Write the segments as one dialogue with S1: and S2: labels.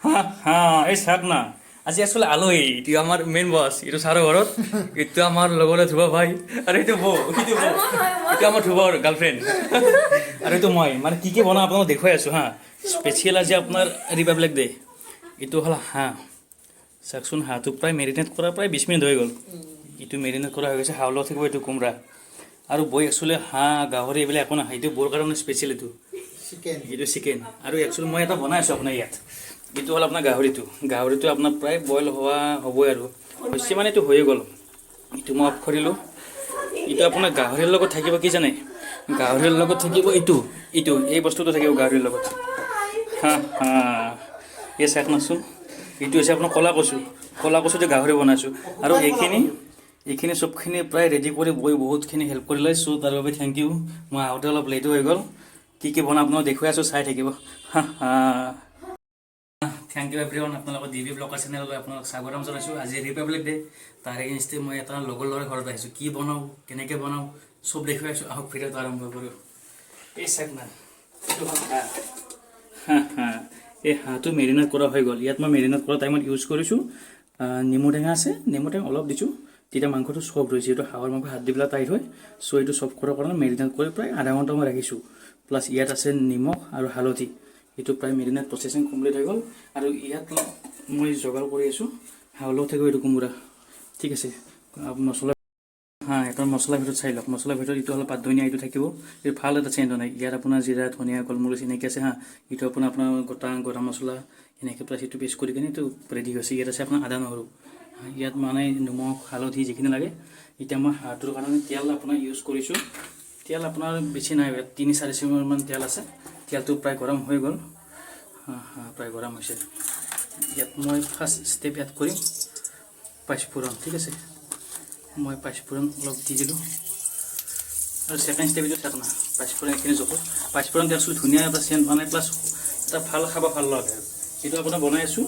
S1: হা হা এই চাওক না আজি আচলতে আলহী এইটো আমাৰ মেইন বছ এইটো ছাৰৰ ঘৰত এইটো আমাৰ লগতে ধ্ৰুৱ ভাই আৰু এইটো বৌ এইটো আমাৰ ধ্ৰুৱৰ গাৰ্লফ্ৰেণ্ড আৰু এইটো মই মানে কি বনাওঁ আপোনাক দেখুৱাই আছোঁ হা স্পেচিয়েল আজি আপোনাৰ ৰিপাব্লিক ডে এইটো হ'ল হাঁহ চাওকচোন হাঁহটো প্ৰায় মেৰিনেট কৰা প্ৰায় 20 মিনিট হৈ গ'ল এইটো মেৰিনেট কৰা হৈ গৈছে হাঁহৰ লগত থাকিব এইটো কোমৰা আৰু বৈ একচুৱেলি হাঁহ গাহৰি এইবিলাক একো নাখায় এইটো বৰ কাৰণে স্পেচিয়েল এইটো চিকেন আৰু একচুৱেলি মই এটা বনাই আছোঁ আপোনাৰ ইয়াত এইটো হ'ল আপোনাৰ গাহৰিটো আপোনাৰ প্ৰায় বইল হ'বই আৰু হৈছে মানে এইটো হৈয়ে গ'ল এইটো মই অফ কৰিলোঁ এইটো আপোনাৰ গাহৰিৰ লগত থাকিব কি জানে গাহৰিৰ লগত থাকিব এইটো এই বস্তুটো থাকিব গাহৰিৰ লগত হা হা এই চাওক নাচোন এইটো হৈছে আপোনাৰ ক'লা কচুতে গাহৰি বনাইছোঁ আৰু এইখিনি চবখিনি প্ৰায় ৰেডি কৰি বৈ বহুতখিনি হেল্প কৰিলে চ' তাৰ বাবে থেংক ইউ মই আহোঁতে অলপ লেটো হৈ গ'ল কি বনাওঁ আপোনাক দেখুৱাই আছোঁ চাই থাকিব হা হা থেংক ইউ এভৰিৱান আপোনালোকৰ ডিবি ব্লগাৰ চেনেললৈ আপোনালোক স্বাগতম জনাইছোঁ আজি ৰিপাব্লিক ডে তাৰে ইনষ্টে মই এটা লগৰ ল'ৰা ঘৰত আহিছোঁ কি বনাওঁ কেনেকৈ বনাওঁ চব দেখুৱাই আছোঁ আহক ভিডিঅ'টো আৰম্ভ কৰোঁ এই চাওক না এইটো হ'ল হাঁহ হা হা এই হাঁহটো মেৰিনেট কৰা হৈ গ'ল ইয়াত মই মেৰিনেট কৰা টাইমত ইউজ কৰিছোঁ নেমু টেঙা আছে নেমু টেঙা অলপ দিছোঁ তেতিয়া মাংসটো চফ্ট হৈছে এইটো হাঁহৰ মাংস হাত দি পেলাই টাইট হয় চ' এইটো চফ্ট কৰাৰ কাৰণে মেৰিনেট কৰি প্ৰায় আধা ঘণ্টা মই ৰাখিছোঁ প্লাছ ইয়াত আছে নিমখ আৰু হালধি এইটো প্ৰায় মেৰিনেট প্ৰচেছিং কমপ্লিট হৈ গ'ল আৰু ইয়াত মই যোগাৰ কৰি আছোঁ হাঁহৰ লগত থাকিব এইটো কোমোৰা ঠিক আছে মছলা এটা মছলাৰ ভিতৰত চাই লওক মছলাৰ ভিতৰত এইটো অলপ পাত ধনিয়া এইটো থাকিব এইটো ভাল এটা চেণ্ট নাই ইয়াত আপোনাৰ জিৰা ধনিয়া গোলমৰিচ এনেকৈ আছে হা এইটো আপোনাৰ গোটা গৰম মছলা এনেকৈ প্লাছ এইটো পেষ্ট কৰি কিনে এইটো ৰেডি হৈছে ইয়াত আছে আপোনাৰ আদা নহৰু ইয়াত মানে নিমখ হালধি যিখিনি লাগে এতিয়া মই হাঁহটোৰ কাৰণে তেল আপোনাৰ ইউজ কৰিছোঁ তেল আপোনাৰ বেছি নাই 3-4 চিমুলমান তেল আছে তেলটো প্ৰায় গৰম হৈ গ'ল প্ৰায় গৰম হৈছে ইয়াত মই ফাৰ্ষ্ট ষ্টেপ এড কৰিম পাঁচফোৰণ ঠিক আছে মই পাঁচফোৰণ অলপ দি দিলোঁ আৰু ছেকেণ্ড ষ্টেপ এইটো থাক না পাঁচফোৰণ এইখিনি জোখত পাঁচফোৰণ দি আছোঁ ধুনীয়া এটা চেণ্ট বনাই প্লাছ এটা খাব ভাল লাগে আৰু এইটো আপোনাৰ বনাই আছোঁ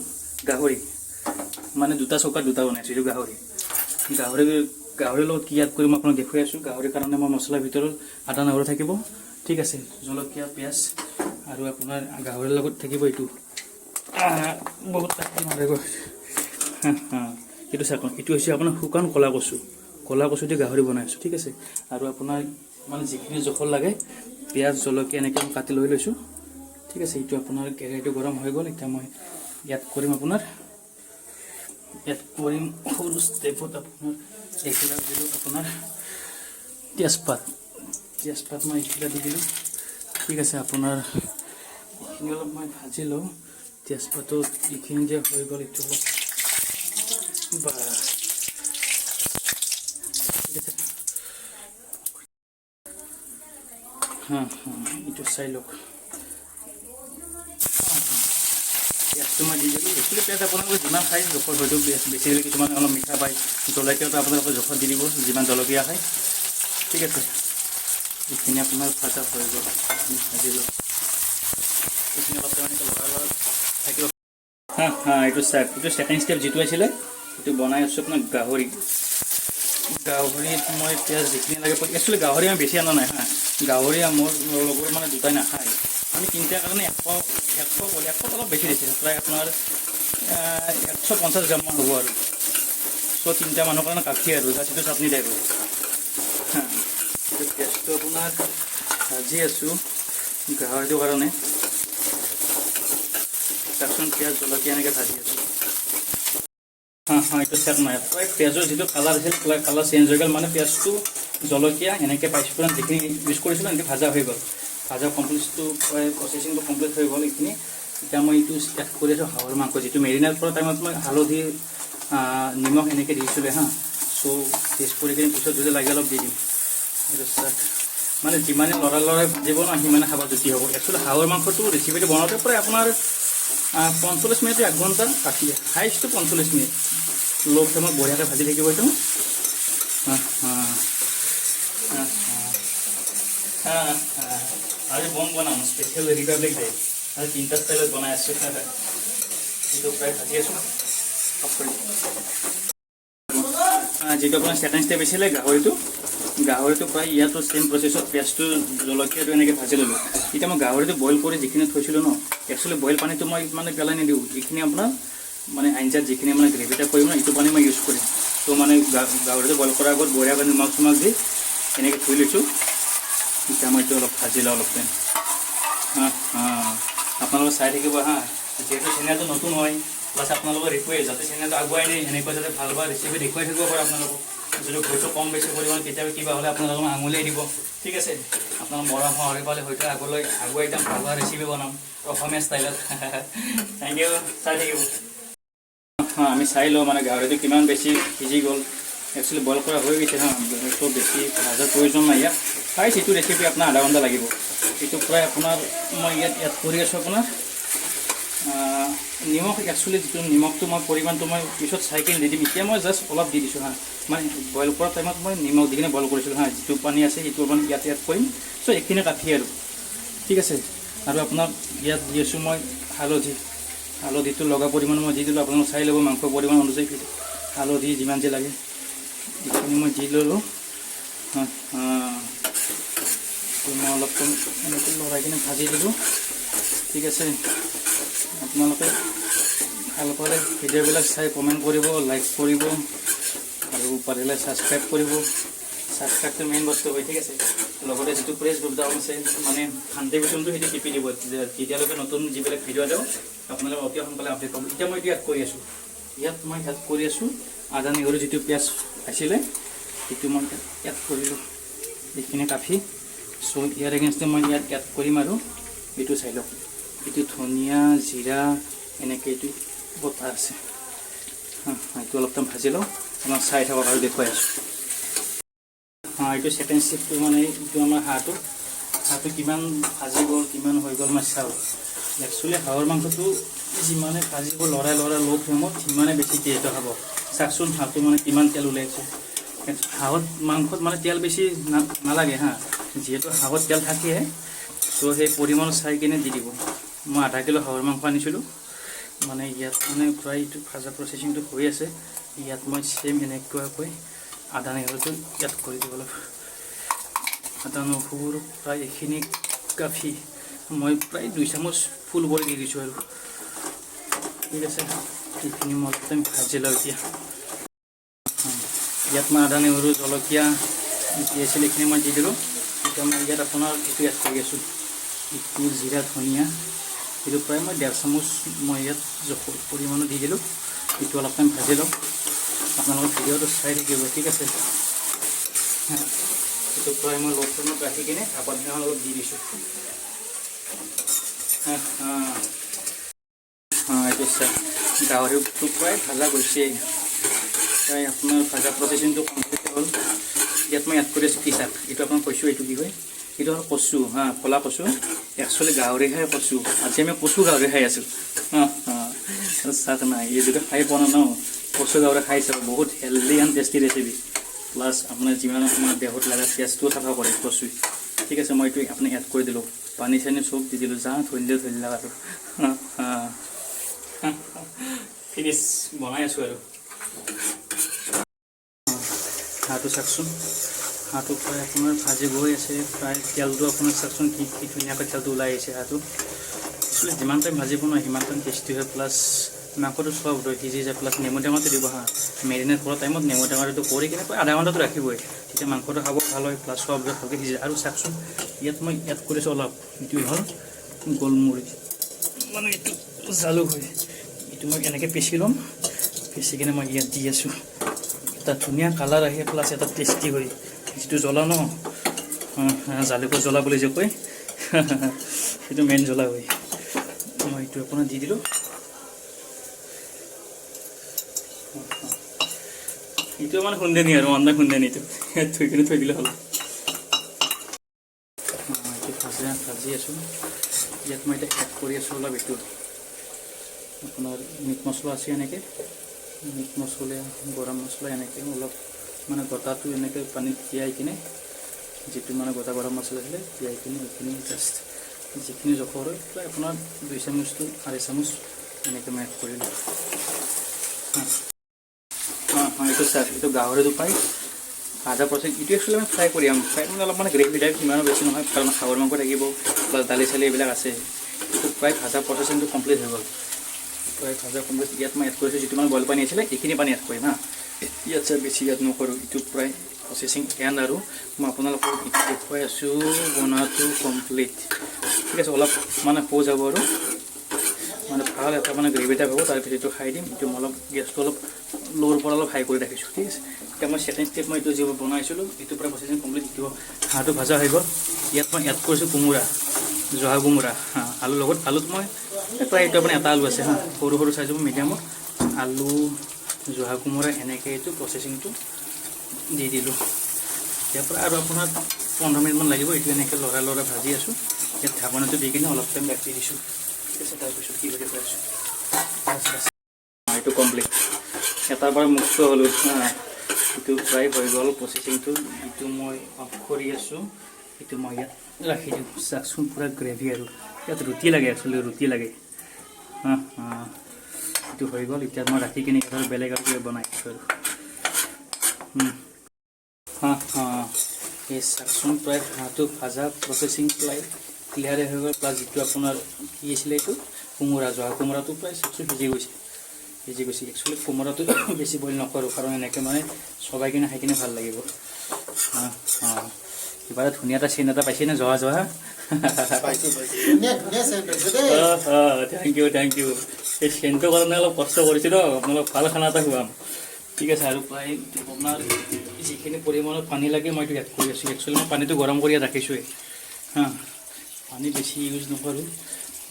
S1: গাহৰি মানে দুটা চৌকাত দুটা বনাইছোঁ এইটো গাহৰিৰ লগত কি এড কৰি মই আপোনাক দেখুৱাই আছোঁ গাহৰিৰ কাৰণে মই মছলাৰ ভিতৰত আদা নহৰু থাকিব ঠিক আছে জলকীয়া পিঁয়াজ আৰু আপোনাৰ গাহৰিৰ লগত থাকিব এইটো বহুত এইটো চাওক এইটো হৈছে আপোনাৰ শুকান ক'লা কচু দি গাহৰি বনাইছোঁ ঠিক আছে আৰু আপোনাৰ মানে যিখিনি জোখৰ লাগে পিঁয়াজ জলকীয়া এনেকৈ মই কাটি লৈ লৈছোঁ ঠিক আছে এইটো আপোনাৰ কেৰাহীটো গৰম হৈ গ'ল এতিয়া মই ইয়াত কৰিম সৰু ষ্টেপত আপোনাৰ এইবিলাক দিলোঁ আপোনাৰ তেজপাত মই এইবিলাক দি দিলোঁ ঠিক আছে আপোনাৰ এইখিনি অলপ মই ভাজি লওঁ তেজপাতত এইখিনি যে হৈ গ'ল এইটো অলপ বা ঠিক আছে এইটো চাই লওক পিঁয়াজটো মই দি দিলোঁ একচুৱেলি পিঁয়াজ আপোনালোকে যিমান খায় জোখত হয়তো বেছিকৈ কিছুমানে অলপ মিঠা পায় জলকীয়াটো আপোনালোকে জোখত দি দিব যিমান জলকীয়া খায় ঠিক আছে এইখিনি আপোনাৰ ভাজা হৈ গ'ল ভাজি লওক এইখিনি অলপ তেওঁলোকে লৰাই থাকিব এইটো চাওক এইটো ছেকেণ্ড ষ্টেপ যিটো আছিলে এইটো বনাই আছোঁ আপোনাৰ গাহৰিত মই পিঁয়াজ যিখিনি লাগে একচুৱেলি গাহৰি আমি বেছি অনা নাই গাহৰি মোৰ লগৰ মানে দুটাই নাখায় আমি তিনিটাৰ কাৰণে 100 অলপ বেছি দিছে প্ৰায় আপোনাৰ 150 গ্ৰামমান হ'ব আৰু চ' তিনিটা মানুহৰ কাৰণে কাঠি আৰু জাষ্ট এইটো চাটনি টাইপ এইটো পিঁয়াজটো আপোনাৰ ভাজি আছোঁ গাহৰিটোৰ কাৰণে চাওকচোন পিঁয়াজ জলকীয়া এনেকৈ ভাজি আছোঁ এইটো চেক নাই প্ৰায় পিঁয়াজৰ যিটো কালাৰ আছিল কালাৰ চেঞ্জ হৈ গ'ল মানে পিঁয়াজটো জলকীয়া এনেকৈ পাঁচফোৰণ যিখিনি ইউজ কৰিছিলোঁ এনেকৈ ভাজা হৈ গ'ল ভাজা কমপ্লিটটো প্ৰায় প্ৰচেছিংটো কমপ্লিট হৈ গ'ল এইখিনি এতিয়া মই এইটো এড কৰি আছোঁ হাঁহৰ মাংস যিটো মেৰিনেট কৰা টাইমত মই হালধি নিমখ এনেকৈ দিছিলোঁ চ' টেষ্ট কৰি কিনে পিছত যদি লাগে অলপ দি দিম এইটো চাক মানে যিমানে লৰাই ভাজিব ন সিমানে খাব জুতি হ'ব একচুৱেলি হাঁহৰ মাংসটো ৰেচিপিটো বনাওঁতে প্ৰায় আপোনাৰ 45 মিনিট 1 ঘণ্টা কাটি দিয়ে হাইষ্টটো 45 মিনিট ল' ফ্লেমত বঢ়িয়াকৈ ভাজি থাকিব এইটো আজি বম বনাম স্পেচিয়েল ৰিপাব্লিক ডে আৰু 3টা ষ্টাইলত বনাই আছোঁ এইটো প্ৰায় ভাজি আছোঁ যিটো আপোনাৰ ছেকেণ্ড ষ্টেপ আছিলে গাহৰিটো গাহৰিটো প্ৰায় ইয়াতো ছেম প্ৰচেছত পিঁয়াজটো জলকীয়াটো এনেকৈ ভাজি ল'লোঁ। এতিয়া মই গাহৰিটো বইল কৰি যিখিনি থৈছিলোঁ ন, একচুৱেলি বইল পানীটো মই মানে পেলাই নিদিওঁ। যিখিনি আপোনাৰ মানে আঞ্জাত যিখিনি মানে গ্ৰেভি টাইপ কৰিম ন, এইটো পানী মই ইউজ কৰিম। তো মানে গাহৰিটো বইল কৰাৰ আগত বঢ়িয়াকৈ নিমখ চিমখ দি এনেকৈ থৈ লৈছোঁ। এতিয়া মই এইটো অলপ ভাজি লওঁ অলপ টাইম। আপোনালোকে চাই থাকিব হা, যিহেতু চেনেলটো নতুন হয়, প্লাছ আপোনালোকৰ ৰিকুৱেষ্ট যাতে চেনেলটো আগুৱাই নিয়ে, এনেকুৱা যাতে ভাল ভাল ৰেচিপি দেখুৱাই থাকিব পাৰে আপোনালোকক। যদি হয়তো কম বেছি পৰিমাণ কেতিয়াবা কিবা হ'লে আপোনালোকক আঙুলিয়াই দিব, ঠিক আছে। আপোনাৰ মৰম সঁহাৰি পালে হয়তো আগুৱাই যাম, ভাল ভাল ৰেচিপি বনাম অসমীয়া ষ্টাইলত। থেংক ইউ, চাই থাকিব। আমি চাই লওঁ মানে গাহৰিটো কিমান বেছি সিজি গ'ল। একচুৱেলি বইল কৰা হৈ গৈছে হা, তো বেছি ভাজাৰ প্ৰয়োজন নাই ইয়াত। প্ৰায় যিটো ৰেচিপি আপোনাৰ আধা ঘণ্টা লাগিব, এইটো প্ৰায় আপোনাৰ মই ইয়াত কৰি আছোঁ আপোনাৰ নিমখ। একচুৱেলি যিটো নিমখটো মই পৰিমাণটো মই পিছত চাই কিনে দি দিম। এতিয়া মই জাষ্ট অলপ দি দিছোঁ হা, মানে বইল কৰাৰ টাইমত মই নিমখ দি কিনে বইল কৰিছিলোঁ হা। যিটো পানী আছে সেইটো মানে ইয়াত এড কৰিম। চ' এইখিনি কাঠি আৰু ঠিক আছে। আৰু আপোনাক ইয়াত দি আছোঁ মই হালধিটো লগা পৰিমাণ মই দি দিলোঁ। আপোনালোকে চাই ল'ব মাংস পৰিমাণ অনুযায়ী হালধি যিমান যে লাগে এইখিনি মই দি ল'লোঁ। মই অলপ এনেকৈ লৰাই কিনে ভাজি দিলোঁ, ঠিক আছে। আপোনালোকে ভাল পালে ভিডিঅ'বিলাক চাই কমেণ্ট কৰিব, লাইক কৰিব আৰু পাৰিলে ছাবস্ক্ৰাইব কৰিব। ছাবস্ক্ৰাইবটো মেইন বস্তু হয়, ঠিক আছে। লগতে যিটো প্ৰেছ বুটাম আছে মানে শান্তি বুটামটো সেইটো টিপি দিব, যেতিয়ালৈকে নতুন যিবিলাক ভিডিঅ' দিওঁ আপোনালোকে অতি সোনকালে আপডেট পাব। এতিয়া মই ইয়াত কৰি আছোঁ, ইয়াত কৰি আছোঁ আদা নহৰু যিটো পিঁয়াজ আছিলে সেইটো মই ইয়াত কৰিলোঁ, এইখিনি কাফি। চ' ইয়াৰ এগেইনষ্টে মই ইয়াত এড কৰিম আৰু এইটো চাই লওক, এইটো ধনিয়া জিৰা এনেকৈ এইটো বটা আছে। এইটো অলপ টাইম ভাজি লওঁ, আমাক চাই থাকক আৰু দেখুৱাই আছোঁ। এইটো ছেকেণ্ড ষ্টেপটো মানে এইটো আমাৰ হাঁহটো কিমান ভাজি গ'ল কিমান হৈ গ'ল মই চাওঁ। একচুৱেলি হাঁহৰ মাংসটো যিমানে ভাজিব লৰাই ল' ফ্লেমত সিমানে বেছি টেষ্ট হ'ব। চাওকচোন হাঁহটো মানে কিমান তেল ওলাইছে। হাঁহত মাংসত মানে তেল বেছি নালাগে হা, যিহেতু হাঁহত তেল থাকে। চ' সেই পৰিমাণ চাই কিনে দি দিব। মই আধা কিলো হাঁহৰ মাংস আনিছিলোঁ, মানে ইয়াত মানে প্ৰায় এইটো ভাজা প্ৰচেছিংটো হৈ আছে। ইয়াত মই ছেম এনেকুৱাকৈ আদা নহৰুটো ইয়াত কৰি দিব লাগিব। আদা নহৰু প্ৰায় এইখিনি কাফি মই প্ৰায় 2 চামুচ ফুল কৰি দি দিছোঁ আৰু ঠিক আছে। এইখিনি মই অলপ টাইম ভাজি লওঁ। এতিয়া ইয়াত মই আদা নহৰু জলকীয়া যি আছিল এইখিনি মই দি দিলোঁ। এতিয়া মই ইয়াত আপোনাৰ এইটো এড কৰি আছোঁ, এইটো জিৰা ধনিয়া এইটো প্ৰায় মই 1.5 চামুচ মই ইয়াত জোখৰ পৰিমাণো দি দিলোঁ। এইটো অলপ টাইম ভাজি লওঁ, আপোনালোকৰ ভিডিঅ'টো চাই থাকিব, ঠিক আছে। এইটো প্ৰায় মই ল' ফ্লেমত ৰাখি কিনে ঢাকন অলপ দি দিছোঁ। এইটো গাহৰিটো প্ৰায় ভাজা গৈছে, প্ৰায় আপোনাৰ ভাজা প্ৰচেছিংটো কমপ্লিট হ'ল। ইয়াত মই এড কৰি আছোঁ কি শাক, এইটো আপোনাক কৈছোঁ এইটো কি হয়, এইটো হ'ল কচু ক'লা কচু। একচুৱেলি গাহৰি খাই কচু, আজি আমি কচু গাহৰি খাই আছোঁ। চাক নাই এই যিটো খাই পোৱা ন, কচু গাহৰি খাই চাব, বহুত healthy and tasty recipe. Plus আপোনাৰ যিমান আপোনাৰ দেহত লগা তেজটোও চাফা কৰে কচুই, ঠিক আছে। মই এইটো আপুনি এড কৰি দিলোঁ, পানী চানী চব দি দিলোঁ, থৈ দিলোঁ আৰু ফিনিছ বনাই আছোঁ আৰু হাঁহটো চাওকচোন। হাঁহটো প্ৰায় আপোনাৰ ভাজি গৈ আছে, প্ৰায় তেলটো আপোনাৰ চাওকচোন কি ধুনীয়াকৈ তেলটো ওলাই আহিছে। হাঁহটো একচুৱেলি যিমান টাইম ভাজিব নহয় সিমান টাইম টেষ্টি হয়, প্লাছ মাংসটো চব সিজি যায়। প্লাছ নেমু টেঙাটো দিব হা, মেৰিনেট কৰা টাইমত নেমু টেঙাটো কৰি কিনে প্ৰায় আধা ঘণ্টাটো ৰাখিবই, তেতিয়া মাংসটো খাব ভাল হয়। প্লাছ চব ভালকৈ সিজি যায়। আৰু চাওকচোন ইয়াত মই এড কৰিছোঁ অলপ, এইটো হ'ল গোলমৰিচ, মানে এইটো জালুক হয়। এইটো মই এনেকৈ পিচি ল'ম, পিচি কিনে মই ইয়াত দি আছোঁ। এটা ধুনীয়া কালাৰ আহে, প্লাছ এটা টেষ্টি হয়। যিটো জ্বলা ন, জালুকৰ জ্বলা বুলি যে কয় সেইটো মেইন জ্বলা হয়। মই এইটো আপোনাৰ দি দিলোঁ। এইটো মানে খুন্দেনি আৰু অন্দা খুন্দেনিটো থৈ কিনে থৈ দিলে হ'ল। এইটো ভাজি আছোঁ। ইয়াত মই এতিয়া এড কৰি আছোঁ অলপ এইটো আপোনাৰ মিট মছলা আছে, এনেকৈ মিট মছলা গৰম মছলা এনেকৈ অলপ মানে গোটাটো এনেকৈ পানীত তিয়াই কিনে, যিটো মানে গোটা গৰম মছলা আছিলে তিয়াই কিনে এইখিনি জাষ্ট যিখিনি জোখৰ হয় প্ৰায় আপোনাৰ 2 চামুচ to 2.5 চামুচ এনেকৈ মই এড কৰিলোঁ। এইটো চাওক, এইটো গাহৰিটো পাই ভাজা প্ৰচেছ এইটো একচুৱেলি আমি ফ্ৰাই কৰিম ফ্ৰাই মানে অলপ মানে গ্ৰেভি টাইপ ইমানো বেছি নহয় কাৰণ খাবৰ মাংস থাকিব প্লাছ দালি চালি এইবিলাক আছে এইটো প্ৰায় ভাজা প্ৰচেছিংটো কমপ্লিট হৈ গ'ল প্ৰায় ভাজা কমপ্লিট ইয়াত মই এড কৰিছোঁ যিটো মানে বইল পানী আছিলে এইখিনি পানী এড কৰিম হা ইয়াত বেছি ইয়াত নকৰোঁ এইটো প্ৰায় প্ৰচেছিং এণ্ড আৰু মই আপোনালোকক এইটো দেখুৱাই আছোঁ বনোৱাটো কমপ্লিট ঠিক আছে অলপ মানে হৈ যাব আৰু মানে ভাল এটা মানে গ্ৰেভি টাইপ হ'ব তাৰপিছত এইটো খাই দিম এইটো মই অলপ গেছটো অলপ ল'ৰ পৰা অলপ হাই কৰি ৰাখিছোঁ ঠিক আছে এতিয়া মই ছেকেণ্ড ষ্টেপ মই এইটো যিবোৰ বনাইছিলোঁ এইটোৰ পৰা প্ৰচেছিং কমপ্লিট এইটো হাঁহটো ভাজা হৈ গ'ল ইয়াত মই এড কৰিছোঁ কোমোৰা জহা কোমোৰা হাঁ আলুৰ লগত আলুত মই প্ৰায় এইটো আপোনাৰ এটা আলু আছে হাঁ সৰু সৰু চাইজৰ মিডিয়ামত আলু জহা কোমোৰা এনেকৈ এইটো প্ৰচেছিংটো দি দিলোঁ ইয়াৰ পৰা আৰু আপোনাৰ 15 মিনিটমান লাগিব এইটো এনেকৈ লৰাই ভাজি আছোঁ ইয়াত ঢাকনিটো দি কিনে অলপ টাইম ৰাখি দিছোঁ ঠিক আছে তাৰপিছত কি কৰি আছোঁ এইটো কমপ্লিট এটাৰ পৰা মুক্ত হ'লোঁ এইটো প্ৰায় হৈ গ'ল প্ৰচেছিংটো এইটো মই অফ কৰি আছোঁ এইটো মই ইয়াত ৰাখি দিওঁ চাকচোন পূৰা গ্ৰেভি আৰু ইয়াত ৰুটি লাগে একচুৱেলি ৰুটি লাগে এইটো হৈ গ'ল এতিয়া মই ৰাখি কিনে আৰু বেলেগ আৰু কিবা বনাইছোঁ আৰু এই চাকচোন প্ৰায় হাঁহটো ভাজা প্ৰচেছিং প্ৰায় ক্লিয়াৰে হৈ গ'ল প্লাছ যিটো আপোনাৰ কি আছিলে এইটো কোমোৰা জহা কোমোৰাটো প্ৰায় চাকচোন সিজি গৈছে একচুৱেলি কোমোৰাটো বেছি বইল নকৰোঁ কাৰণ এনেকৈ মানে চবাই কিনে খাই কিনে ভাল লাগিব কিবা এটা ধুনীয়া এটা চেন এটা পাইছেনে জহা থেংক ইউ এই চেনটোৰ কাৰণে অলপ কষ্ট কৰিছোঁ ন আপোনালোক ভাল খানা এটা খুৱাম ঠিক আছে আৰু প্ৰায় আপোনাৰ যিখিনি পৰিমাণত পানী লাগে মই এইটো এড কৰি আছোঁ একচুৱেলি মই পানীটো গৰম কৰি ৰাখিছোঁৱেই পানী বেছি ইউজ নকৰোঁ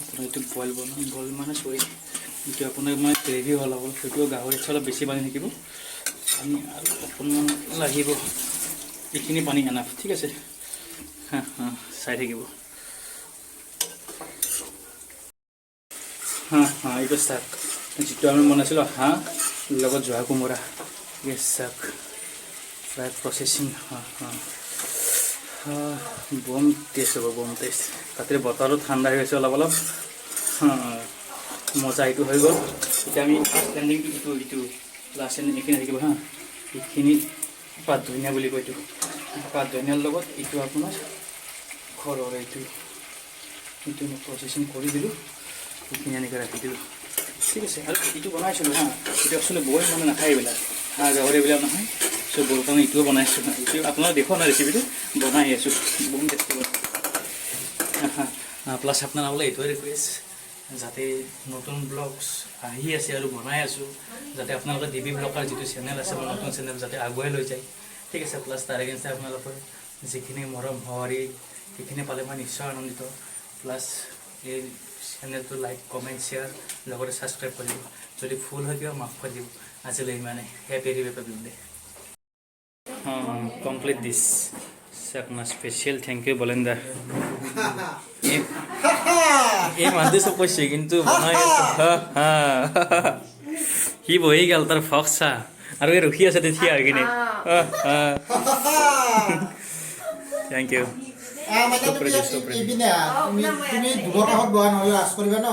S1: আপোনাৰ এইটো বইল মানে চৰি এইটো আপোনাৰ মানে গ্ৰেভি হ'ল সেইটো গাহৰিত অলপ বেছি পানী থাকিব পানী আৰু অকণমান লাগিব এইখিনি পানী এনাফ ঠিক আছে চাই থাকিব এইটো চাক যিটো আমি বনাইছিলোঁ হাঁহ লগত জহা কোমোৰা চাক প্ৰায় প্ৰচেছিং বম টেষ্ট হ'ব বম টেষ্ট তাতে বতৰো ঠাণ্ডা হৈ গৈছে অলপ মজা এইটো হৈ গ'ল এতিয়া আমি ষ্টেণ্ডিংটো এইটো লাষ্ট ষ্টেণ্ডিং এইখিনি থাকিব এইখিনি পাত ধনিয়া বুলি কয় এইটো পাত ধনিয়াৰ লগত এইটো আপোনাৰ ঘৰৰ এইটো মই প্ৰচেছিং কৰি দিলোঁ এইখিনি এনেকৈ ৰাখি দিলোঁ ঠিক আছে আৰু এইটো বনাইছিলোঁ এইটো একচুৱেলি বইল মানে নাখায় এইবিলাক হাঁহ গাহৰি এইবিলাক নহয় চ' বৰ কাৰণে এইটোও বনাইছোঁ এইটো আপোনালোকে দেখুৱা নাই ৰেচিপিটো বনাই আছোঁ বহুত টেষ্টি প্লাছ আপোনালোকে এইটোৱে ৰিকুৱেষ্ট যাতে নতুন ব্লগছ আহি আছে আৰু বনাই আছোঁ যাতে আপোনালোকে ডিবি ব্লগাৰ যিটো চেনেল আছে মোৰ নতুন চেনেল যাতে আগুৱাই লৈ যায় ঠিক আছে প্লাছ তাৰ এগেইনষ্টে আপোনালোকৰ যিখিনি মৰম সঁহাৰি সেইখিনি পালে মই নিশ্চয় আনন্দিত প্লাছ এই চেনেলটো লাইক কমেণ্ট শ্বেয়াৰ লগতে ছাবস্ক্ৰাইব কৰিব যদি ফুল হয় কিবা মাফ কৰি দিব আজিলৈ ইমানে হেপী ৰিপাব্লিক ডে কমপ্লিট দিছ আপোনাৰ স্পেচিয়েল থেংক ইউ বলেন্দা এই মানুহ চব কৈছে কিন্তু বনাই সি বহি গ'ল তাৰ ফক্স চা আৰু এই ৰখি আছে তেতিয়া হৈ কিনে থেংক ইউ
S2: তুমি দুবকাহত বহা নহ'লে লাজ কৰিবা ন